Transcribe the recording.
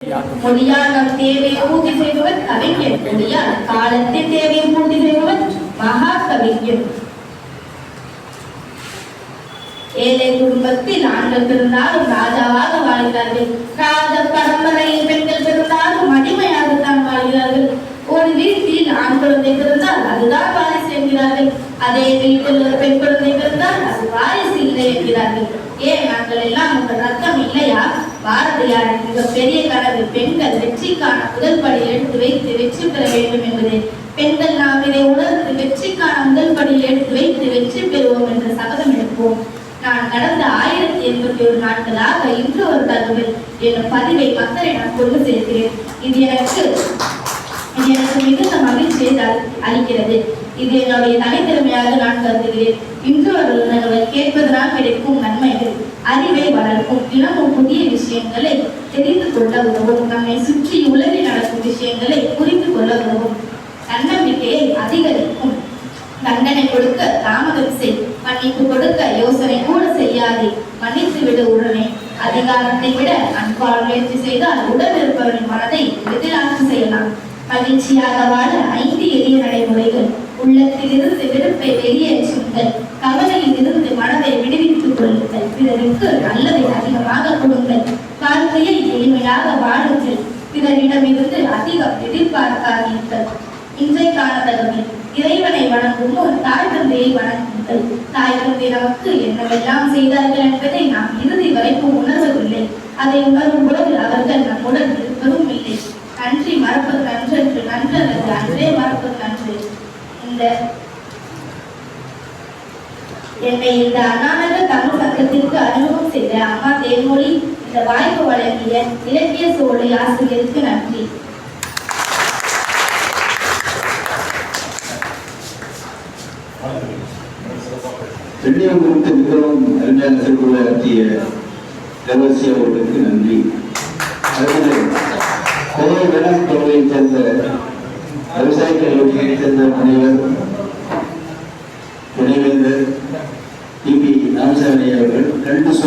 மொழியால் நம் தேவையை பூர்த்தி செய்பவர் கவிஞர். மொழியால் காலத்தின் தேவையை பூர்த்தி செய்பவர் மகா கவிஞர். ஏழை குடும்பத்தில் ஆண்கள் பிறந்தாலும் ராஜாவாக வாழ்கிறார்கள். ராஜ பரம்பரையில் பெண்கள் பிறந்தாலும் அடிமையாகத்தான் வாழ்கிறார்கள். ஒரு வீட்டில் ஆண் குழந்தை பிறந்தால் அதுதான் வாரிசு என்கிறார்கள். அதே வீட்டில் ஒரு பெண் குழந்தை பிறந்தால் அது வாரிசு இல்லை என்கிறார்கள். ஏன் நாங்கள் எல்லாம் உங்கள் ரத்தம் இல்லையா? பாரதியார் மிக பெரிய கனவு பெண்கள் வெற்றிக்கான முதல் படி எடுத்து வைத்து வெற்றி பெற வேண்டும் என்பது. பெண்கள் நாம் இதை உணர்ந்து வெற்றிக்கான முதல் படியில் எடுத்து வைத்து வெற்றி பெறுவோம் என்று சபதம் எடுப்போம். நான் கடந்த 1081 நாட்களாக இன்று ஒரு தகவல் என்னும் பதிவை மக்களை நான் கொண்டு சேர்க்கிறேன். இது எனக்கு மிகுந்த மகிழ்ச்சியை அளிக்கிறது. இது என்னுடைய தனித்திறமையாக நான் கருதுகிறேன். இன்று ஒரு தகவல் கேட்பதனால் கிடைக்கும் நன்மைகள் அறிவை வளர்க்கும். தினமும் புதிய விஷயங்களை தெரிந்து கொள்ள உதவும். நம்மை சுற்றி உலகில் நடக்கும் விஷயங்களை புரிந்து கொள்ள உதவும். தன்னம்பிக்கையை அதிகரிக்கும். தண்டனை கொடுக்க தாமதம் செய், மன்னிப்பு கொடுக்க யோசனை கூட செய்யாதே, மன்னித்து விடு உடனே. அதிகாரத்தை விட அன்பால் முயற்சி செய்தால் உடன் இருப்பவரின் மனதை எதிராக செய்யலாம். மகிழ்ச்சியாக வாழ 5 எளிய நடைமுறைகள். உள்ளத்திலிருந்து வெறுப்பை வெளியேற்றுங்கள். கவலையில் இருந்து மனதை விடுவித்துக் கொள்ளுங்கள். பிறருக்கு நல்லதை அதிகமாக கொடுங்கள். வாழ்க்கையை எளிமையாக வாழுங்கள். பிறரிடமிருந்து அதிகம் எதிர்பார்க்காதீர்கள். இன்றைக்கான தகவல் இறைவனை வணங்கும் ஒரு தாய் தந்தையை வணங்குங்கள். தாய் தந்தை நமக்கு என்னவெல்லாம் செய்தார்கள் என்பதை நாம் இறுதி வரைக்கும் உணர்வதில்லை. அதை உணரும் பொழுது அவர்கள் நம்முடன் இருப்பதும் இல்லை. நன்றி மறப்பது நன்றன்று, நன்றல்லது அன்றே மறப்பது நன்று. என்னை இந்த அண்ணாநகர் தமிழ் சங்கத்திற்கு அறிமுகம் செய்த அம்மா தேன்மொழி இந்த வாய்ப்பு வழங்கிய இலக்கிய சோலை ஆசிரியருக்கு நன்றி. பெண்ணியம் குறித்து மிகவும் அருமையான சிறப்புகளை ஆற்றிய தேவசி அவர்களுக்கு நன்றி. கோவை வேளாண் கல்லூரியை சேர்ந்த விவசாய கல்லூரியை சேர்ந்த முனைவர் துணைவேந்தர் டிபி ராமசாமி அவர்கள் 2 சொல்